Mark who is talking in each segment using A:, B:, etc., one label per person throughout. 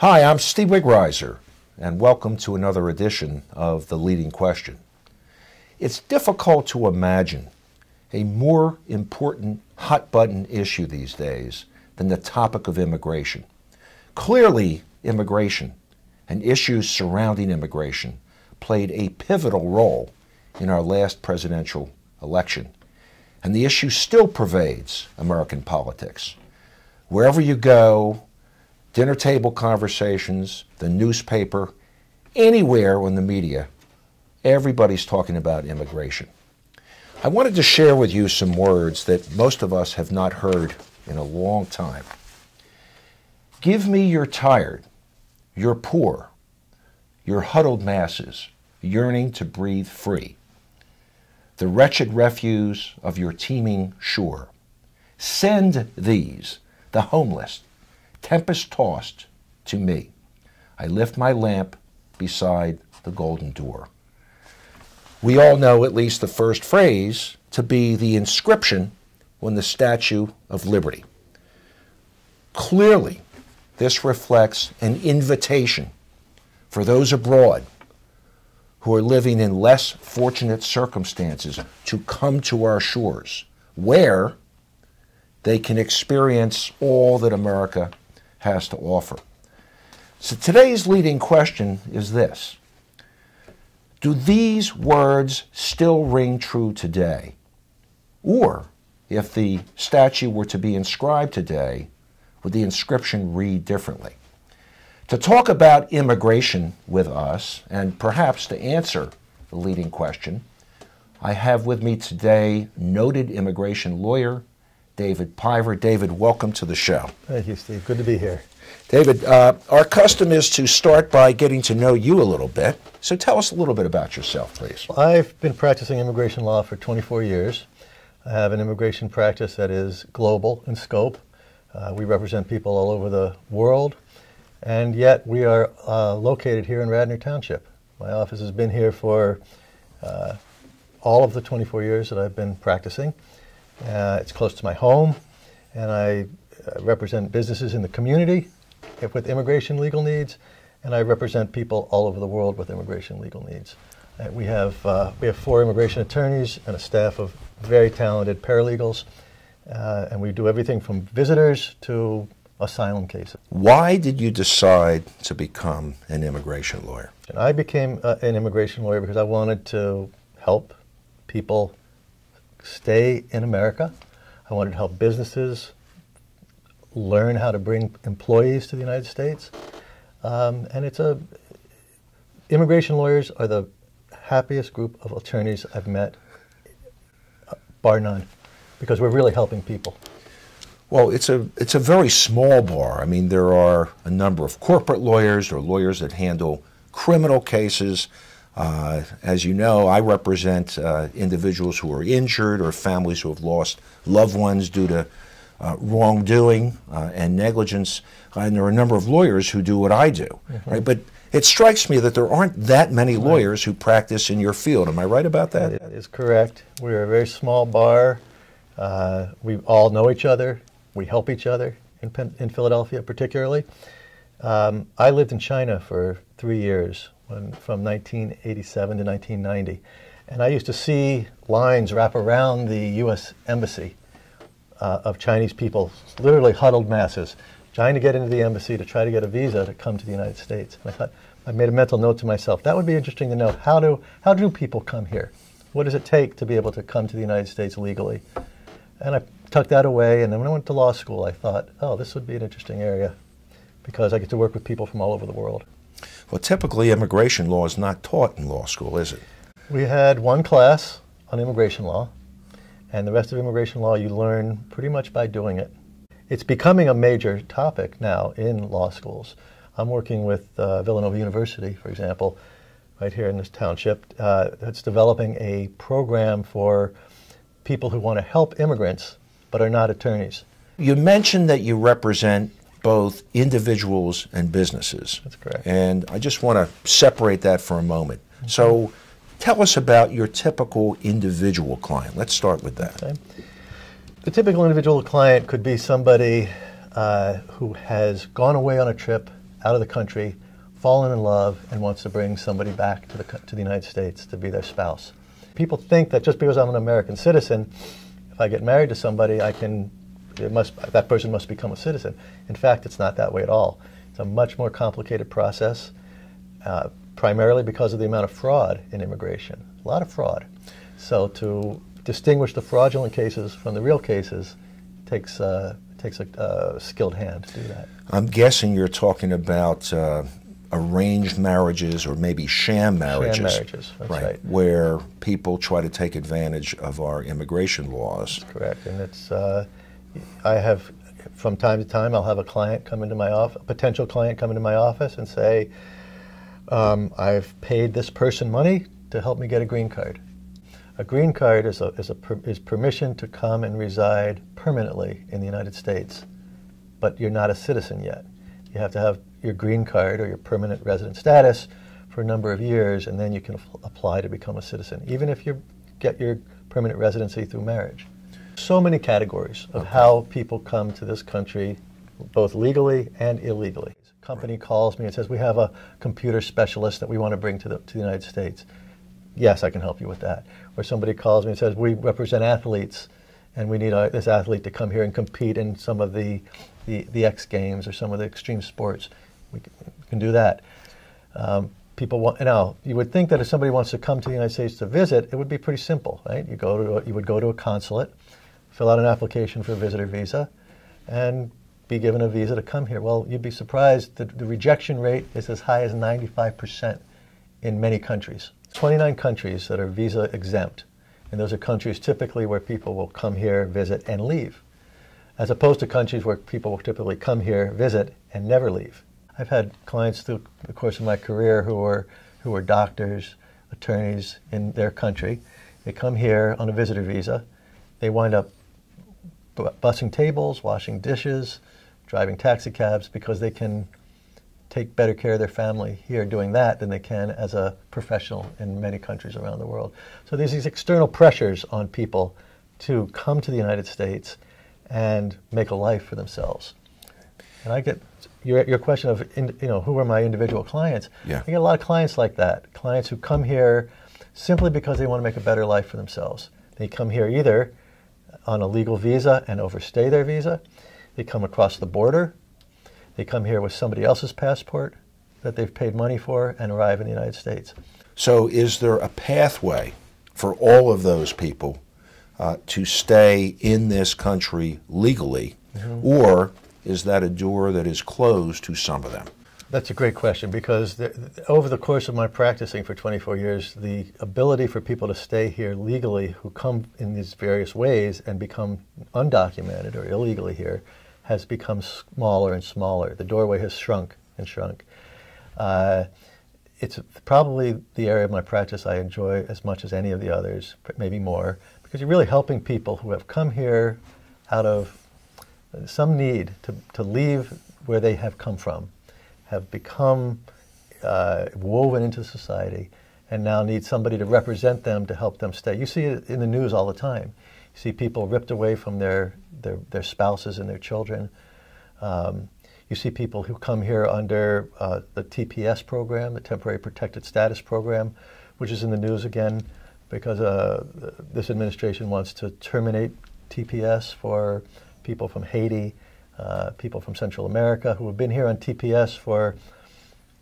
A: Hi, I'm Steve Wigrizer, and welcome to another edition of The Leading Question. It's difficult to imagine a more important hot-button issue these days than the topic of immigration. Clearly, immigration and issues surrounding immigration played a pivotal role in our last presidential election, and the issue still pervades American politics. Wherever you go, dinner table conversations, the newspaper, anywhere in the media, everybody's talking about immigration. I wanted to share with you some words that most of us have not heard in a long time. Give me your tired, your poor, your huddled masses yearning to breathe free, the wretched refuse of your teeming shore. Send these, the homeless, tempest-tossed, to me. I lift my lamp beside the golden door. We all know at least the first phrase to be the inscription on the Statue of Liberty. Clearly, this reflects an invitation for those abroad who are living in less fortunate circumstances to come to our shores, where they can experience all that America has to offer. So today's leading question is this: do these words still ring true today? Or, if the statue were to be inscribed today, would the inscription read differently? To talk about immigration with us, and perhaps to answer the leading question, I have with me today noted immigration lawyer David Piver. David, welcome to the show.
B: Thank you, Steve. Good to be here.
A: David, our custom is to start by getting to know you a little bit. So tell us a little bit about yourself, please.
B: I've been practicing immigration law for 24 years. I have an immigration practice that is global in scope. We represent people all over the world, and yet we are located here in Radnor Township. My office has been here for all of the 24 years that I've been practicing. It's close to my home, and I represent businesses in the community with immigration legal needs, and I represent people all over the world with immigration legal needs. We have 4 immigration attorneys and a staff of very talented paralegals, and we do everything from visitors to asylum cases.
A: Why did you decide to become an immigration lawyer?
B: And I became an immigration lawyer because I wanted to help people stay in America. I wanted to help businesses learn how to bring employees to the United States. Immigration lawyers are the happiest group of attorneys I've met, bar none, because we're really helping people.
A: Well, it's a very small bar. I mean, there are a number of corporate lawyers or lawyers that handle criminal cases. As you know, I represent individuals who are injured or families who have lost loved ones due to wrongdoing and negligence. And there are a number of lawyers who do what I do. Mm-hmm. Right? But it strikes me that there aren't that many lawyers who practice in your field. Am I right about that?
B: That is correct. We're a very small bar. We all know each other. We help each other in Philadelphia particularly. I lived in China for 3 years, from 1987 to 1990. And I used to see lines wrap around the U.S. Embassy of Chinese people, literally huddled masses, trying to get into the embassy to try to get a visa to come to the United States. And I thought, I made a mental note to myself, that would be interesting to know. How do people come here? What does it take to be able to come to the United States legally? And I tucked that away, and then when I went to law school, I thought, oh, this would be an interesting area because I get to work with people from all over the world.
A: Well, typically immigration law is not taught in law school, is it?
B: We had one class on immigration law, and the rest of immigration law you learn pretty much by doing it. It's becoming a major topic now in law schools. I'm working with Villanova University, for example, right here in this township, that's developing a program for people who want to help immigrants but are not attorneys.
A: You mentioned that you represent both individuals and businesses.
B: That's correct.
A: And I just want to separate that for a moment. Mm-hmm. So tell us about your typical individual client. Let's start with that.
B: Okay. The typical individual client could be somebody who has gone away on a trip out of the country, fallen in love, and wants to bring somebody back to the United States to be their spouse. People think that just because I'm an American citizen, if I get married to somebody, that person must become a citizen. In fact, it's not that way at all. It's a much more complicated process, primarily because of the amount of fraud in immigration. A lot of fraud. So to distinguish the fraudulent cases from the real cases takes a skilled hand to do that.
A: I'm guessing you're talking about arranged marriages or maybe sham marriages.
B: Sham marriages, that's right.
A: Where people try to take advantage of our immigration laws.
B: That's correct. And it's, I have, from time to time, I'll have a client come into my office, a potential client come into my office and say, I've paid this person money to help me get a green card. A green card is permission to come and reside permanently in the United States, but you're not a citizen yet. You have to have your green card or your permanent resident status for a number of years, and then you can apply to become a citizen, even if you get your permanent residency through marriage. So many categories of how people come to this country, both legally and illegally. A company calls me and says, we have a computer specialist that we want to bring to the United States. Yes, I can help you with that. Or somebody calls me and says, we represent athletes, and we need this athlete to come here and compete in some of the X Games or some of the extreme sports. We can do that. People want, now, you would think that if somebody wants to come to the United States to visit, it would be pretty simple, right? You would go to a consulate, fill out an application for a visitor visa, and be given a visa to come here. Well, you'd be surprised that the rejection rate is as high as 95% in many countries. 29 countries that are visa exempt, and those are countries typically where people will come here, visit, and leave, as opposed to countries where people will typically come here, visit, and never leave. I've had clients through the course of my career who are doctors, attorneys in their country. They come here on a visitor visa. They wind up bussing tables, washing dishes, driving taxi cabs, because they can take better care of their family here doing that than they can as a professional in many countries around the world. So there's these external pressures on people to come to the United States and make a life for themselves. And I get your question of, who are my individual clients?
A: Yeah.
B: I get a lot of clients like that, clients who come here simply because they want to make a better life for themselves. They come here either on a legal visa and overstay their visa. They come across the border. They come here with somebody else's passport that they've paid money for and arrive in the United States.
A: So is there a pathway for all of those people to stay in this country legally, or is that a door that is closed to some of them?
B: That's a great question, because over the course of my practicing for 24 years, the ability for people to stay here legally who come in these various ways and become undocumented or illegally here has become smaller and smaller. The doorway has shrunk and shrunk. It's probably the area of my practice I enjoy as much as any of the others, maybe more, because you're really helping people who have come here out of some need to leave where they have come from, have become woven into society, and now need somebody to represent them to help them stay. You see it in the news all the time. You see people ripped away from their spouses and their children. You see people who come here under the TPS program, the Temporary Protected Status program, which is in the news again because this administration wants to terminate TPS for people from Haiti, people from Central America who have been here on TPS for,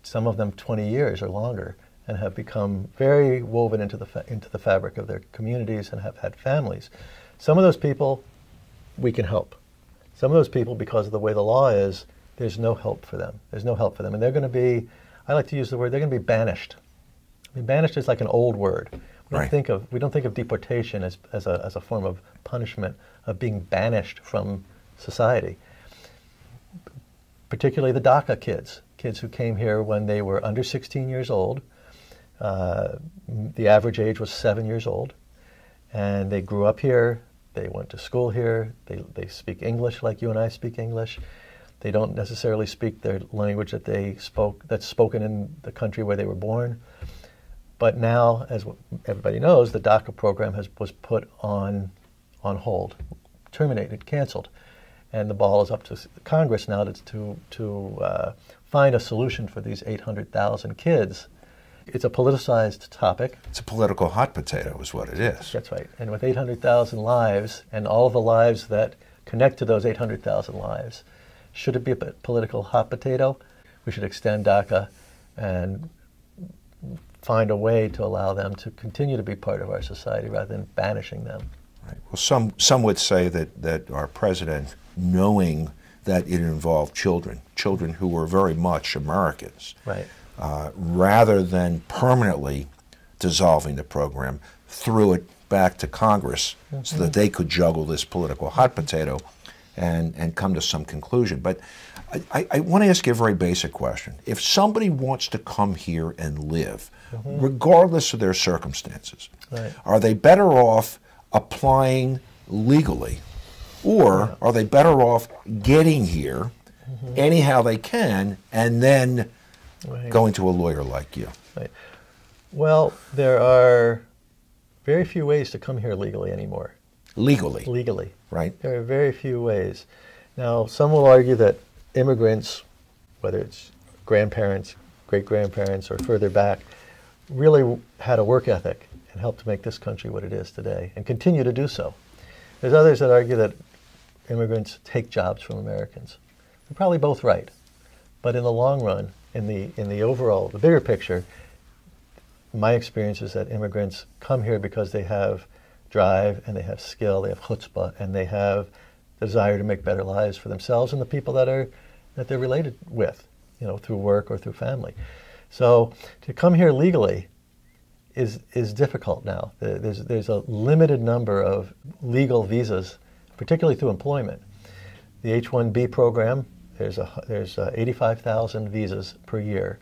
B: some of them, 20 years or longer, and have become very woven into the fabric of their communities and have had families. Some of those people we can help. Some of those people, because of the way the law is, there's no help for them. There's no help for them. And they're going to be, I like to use the word, they're going to be banished. I mean, banished is like an old word. We don't think of deportation as a form of punishment, of being banished from society. Particularly the DACA kids who came here when they were under 16 years old. The average age was 7 years old. And they grew up here. They went to school here. They speak English like you and I speak English. They don't necessarily speak their language that's spoken in the country where they were born. But now, as everybody knows, the DACA program was put on hold, terminated, canceled. And the ball is up to Congress now to find a solution for these 800,000 kids. It's a politicized topic.
A: It's a political hot potato is what it is.
B: That's right. And with 800,000 lives and all of the lives that connect to those 800,000 lives, should it be a political hot potato? We should extend DACA and find a way to allow them to continue to be part of our society rather than banishing them.
A: Right. Well, some would say that our president, knowing that it involved children who were very much Americans,
B: right,
A: rather than permanently dissolving the program, threw it back to Congress so that they could juggle this political hot potato and come to some conclusion. But I want to ask you a very basic question. If somebody wants to come here and live, regardless of their circumstances,
B: right,
A: are they better off applying legally, or are they better off getting here anyhow they can and then
B: right,
A: going to a lawyer like you?
B: Right. Well, there are very few ways to come here legally anymore.
A: Legally. Right.
B: There are very few ways. Now, some will argue that immigrants, whether it's grandparents, great-grandparents, or further back, really had a work ethic and helped to make this country what it is today and continue to do so. There's others that argue that immigrants take jobs from Americans. They're probably both right. But in the long run, in the overall, the bigger picture, my experience is that immigrants come here because they have drive and they have skill, they have chutzpah, and they have desire to make better lives for themselves and the people that they're related with, through work or through family. So to come here legally is difficult now. There's a limited number of legal visas, particularly through employment. The H-1B program, there's 85,000 visas per year.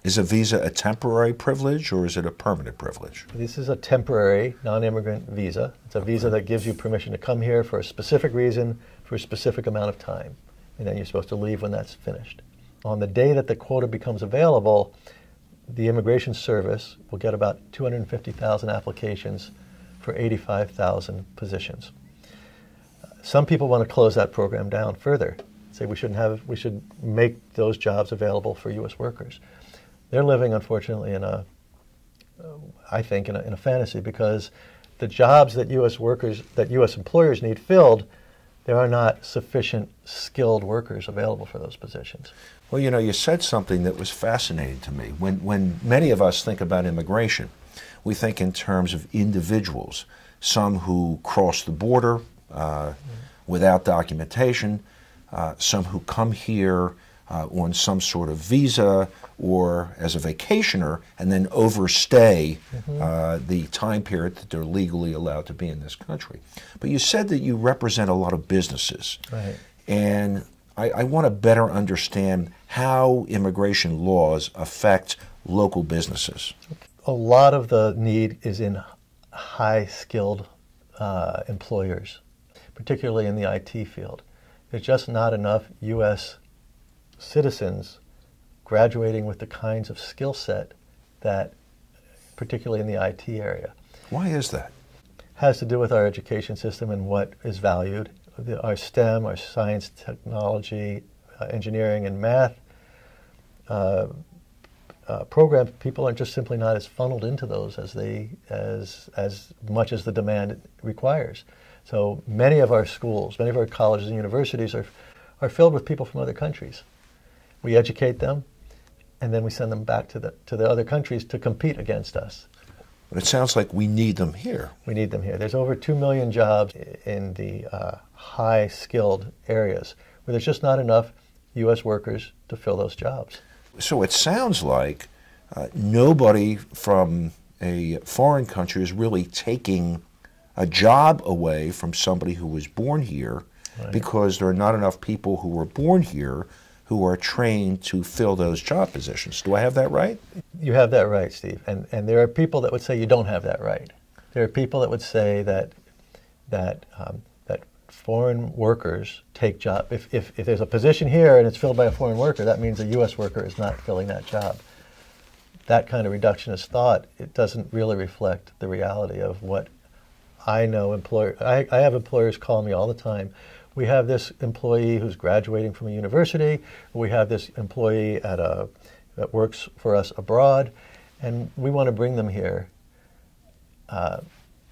A: Is a visa a temporary privilege or is it a permanent privilege?
B: This is a temporary non-immigrant visa. It's a visa that gives you permission to come here for a specific reason for a specific amount of time. And then you're supposed to leave when that's finished. On the day that the quota becomes available, the Immigration Service will get about 250,000 applications for 85,000 positions. Some people want to close that program down further, say we should make those jobs available for U.S. workers. They're living, unfortunately, in a fantasy, because the jobs that U.S. employers need filled, there are not sufficient skilled workers available for those positions.
A: Well, you said something that was fascinating to me. When many of us think about immigration, we think in terms of individuals, some who cross the border without documentation, some who come here on some sort of visa or as a vacationer and then overstay the time period that they're legally allowed to be in this country. But you said that you represent a lot of businesses.
B: Right.
A: And I want to better understand how immigration laws affect local businesses.
B: A lot of the need is in high-skilled employers, particularly in the IT field. There's just not enough U.S. citizens graduating with the kinds of skill set that, particularly in the IT area.
A: Why is that?
B: Has to do with our education system and what is valued. Our STEM, our science, technology, engineering, and math programs, people are just simply not as funneled into those as much as the demand requires. So many of our schools, many of our colleges and universities are filled with people from other countries. We educate them, and then we send them back to the other countries to compete against us.
A: But it sounds like we need them here.
B: We need them here. There's over 2 million jobs in the high-skilled areas where there's just not enough U.S. workers to fill those jobs.
A: So it sounds like nobody from a foreign country is really taking a job away from somebody who was born here, right, because there are not enough people who were born here who are trained to fill those job positions. Do I have that right?
B: You have that right, Steve. And there are people that would say you don't have that right. There are people that would say that foreign workers take job. If there's a position here and it's filled by a foreign worker, that means a U.S. worker is not filling that job. That kind of reductionist thought, it doesn't really reflect the reality of what I know I have employers call me all the time. We have this employee who's graduating from a university. We have this employee that works for us abroad, and we want to bring them here.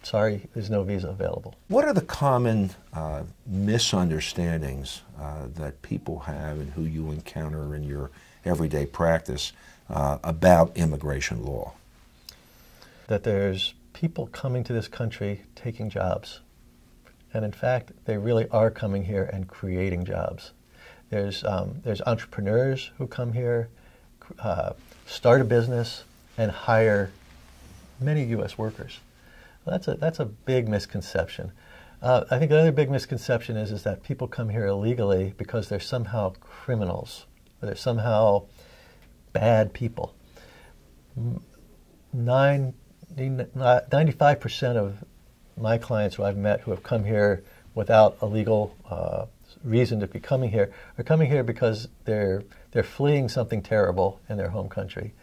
B: Sorry, there's no visa available.
A: What are the common misunderstandings that people have and who you encounter in your everyday practice about immigration law?
B: That there's people coming to this country taking jobs. And in fact, they really are coming here and creating jobs. There's entrepreneurs who come here, start a business, and hire many U.S. workers. That's a big misconception. I think another big misconception is that people come here illegally because they're somehow criminals, or they're somehow bad people. 95% of my clients who I've met who have come here without a legal reason to be coming here are coming here because they're fleeing something terrible in their home country.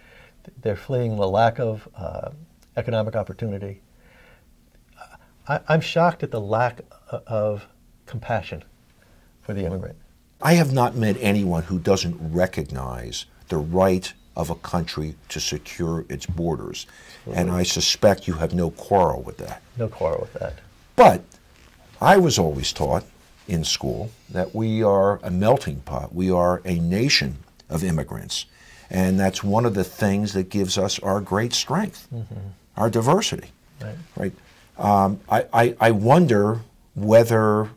B: They're fleeing the lack of economic opportunity. I'm shocked at the lack of compassion for the immigrant.
A: I have not met anyone who doesn't recognize the right of a country to secure its borders. Absolutely. And I suspect you have no quarrel with that.
B: No quarrel with that.
A: But I was always taught in school that we are a melting pot. We are a nation of immigrants. And that's one of the things that gives us our great strength, our diversity. Right? I wonder whether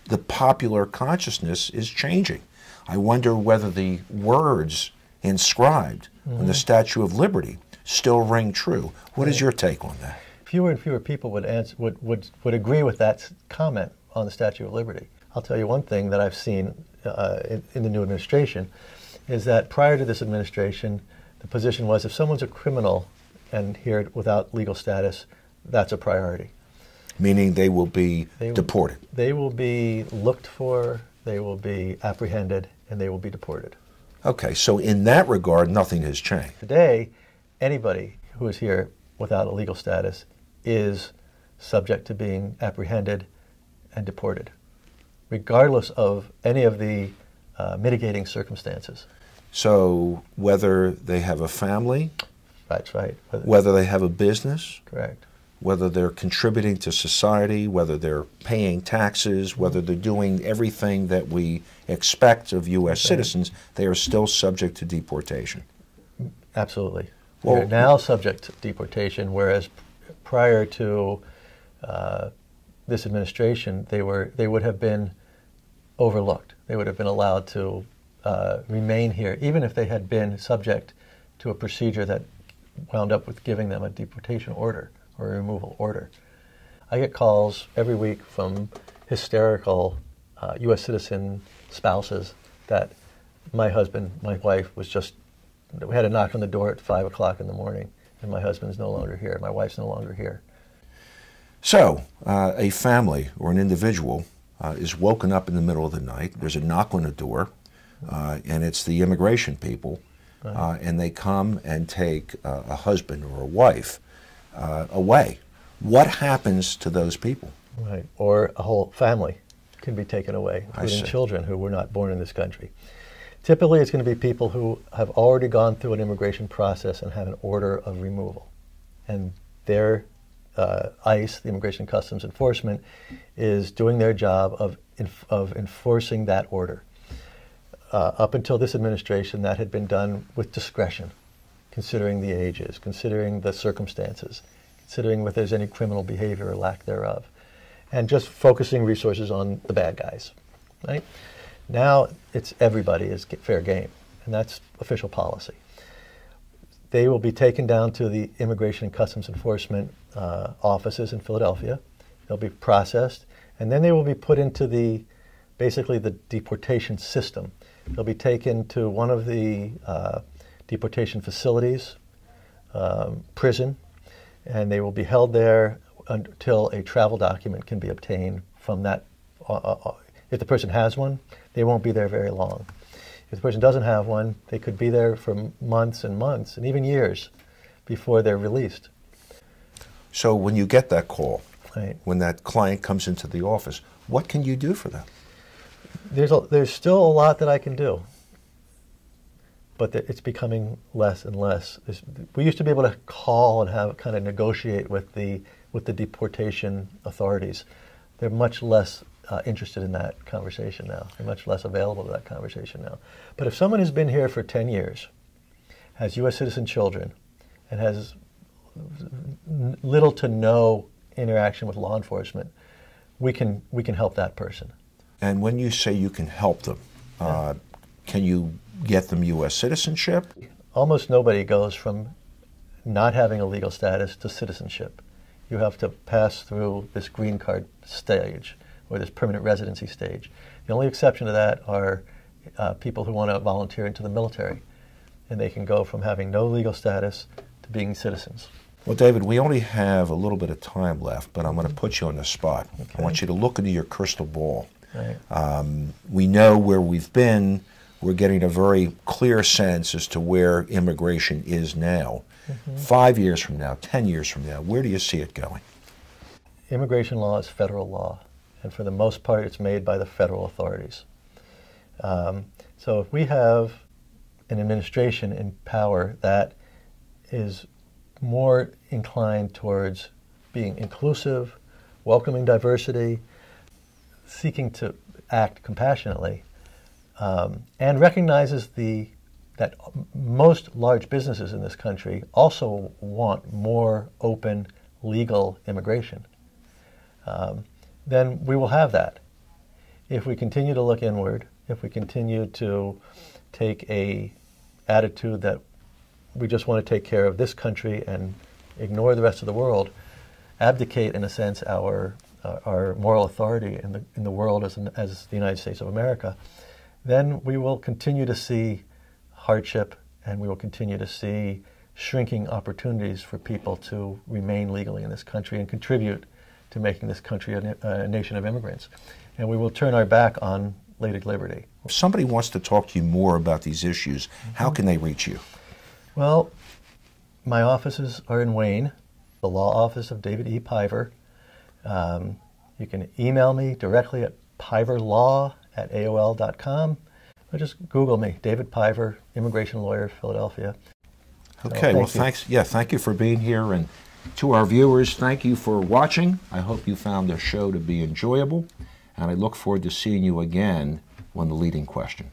A: the popular consciousness is changing. I wonder whether the words inscribed on the Statue of Liberty still ring true. What is your take on that?
B: Fewer and fewer people would agree with that comment on the Statue of Liberty. I'll tell you one thing that I've seen in the new administration is that prior to this administration, the position was if someone's a criminal and here without legal status, that's a priority.
A: Meaning they will be deported.
B: They will be looked for, they will be apprehended, and they will be deported.
A: Okay, so in that regard, nothing has changed.
B: Today, anybody who is here without a legal status is subject to being apprehended and deported, regardless of any of the mitigating circumstances.
A: So whether they have a family,
B: that's right.
A: Whether they have a business,
B: correct.
A: Whether they're contributing to society, whether they're paying taxes, whether they're doing everything that we expect of U.S. citizens, they are still subject to deportation.
B: Absolutely. They're now subject to deportation, whereas prior to this administration, they would have been overlooked. They would have been allowed to remain here, even if they had been subject to a procedure that wound up with giving them a deportation order or a removal order. I get calls every week from hysterical U.S. citizen spouses that my wife was just, we had a knock on the door at 5 o'clock in the morning, and my husband's no longer here, my wife's no longer here.
A: So, a family or an individual is woken up in the middle of the night, there's a knock on the door, and it's the immigration people, and they come and take a husband or a wife away. What happens to those people?
B: Right, or a whole family can be taken away, including children who were not born in this country. Typically, it's going to be people who have already gone through an immigration process and have an order of removal. And their ICE, the Immigration and Customs Enforcement, is doing their job of enforcing that order. Up until this administration, that had been done with discretion, considering the ages, considering the circumstances, considering whether there's any criminal behavior or lack thereof, and just focusing resources on the bad guys. Right? Now, it's everybody is fair game, and that's official policy. They will be taken down to the Immigration and Customs Enforcement offices in Philadelphia. They'll be processed, and then they will be put into basically the deportation system. They'll be taken to one of the deportation facilities, prison, and they will be held there until a travel document can be obtained from that. If the person has one, they won't be there very long. If the person doesn't have one, they could be there for months and months, and even years, before they're released.
A: So when you get that call,
B: Right.
A: when that client comes into the office. What can you do for them?
B: There's still a lot that I can do, but it's becoming less and less. We used to be able to call and have kind of negotiate with the deportation authorities. They're much less interested in that conversation now. They're much less available to that conversation now. But if someone has been here for 10 years, has U.S. citizen children, and has little to no interaction with law enforcement, we can help that person.
A: And when you say you can help them, can you get them U.S. citizenship?
B: Almost nobody goes from not having a legal status to citizenship. You have to pass through this green card stage or this permanent residency stage. The only exception to that are people who want to volunteer into the military, and they can go from having no legal status to being citizens.
A: Well, David, we only have a little bit of time left, but I'm going to put you on the spot.
B: Okay.
A: I want you to look into your crystal ball.
B: Right.
A: We know where we've been. We're getting a very clear sense as to where immigration is now. 5 years from now, 10 years from now, where do you see it going?
B: Immigration law is federal law, and for the most part, it's made by the federal authorities. So if we have an administration in power that is more inclined towards being inclusive, welcoming diversity, seeking to act compassionately, and recognizes that most large businesses in this country also want more open, legal immigration, then we will have that. If we continue to look inward, if we continue to take a attitude that we just want to take care of this country and ignore the rest of the world, abdicate, in a sense, our moral authority in the world as the United States of America, then we will continue to see hardship, and we will continue to see shrinking opportunities for people to remain legally in this country and contribute to making this country a nation of immigrants. And we will turn our back on Lady Liberty.
A: If somebody wants to talk to you more about these issues, how can they reach you?
B: Well, my offices are in Wayne, the law office of David E. Piver. You can email me directly at piverlaw@aol.com, or just Google me, David Piver, immigration lawyer, Philadelphia.
A: Okay, well, thanks. Yeah, thank you for being here. And to our viewers, thank you for watching. I hope you found the show to be enjoyable, and I look forward to seeing you again on The Leading Question.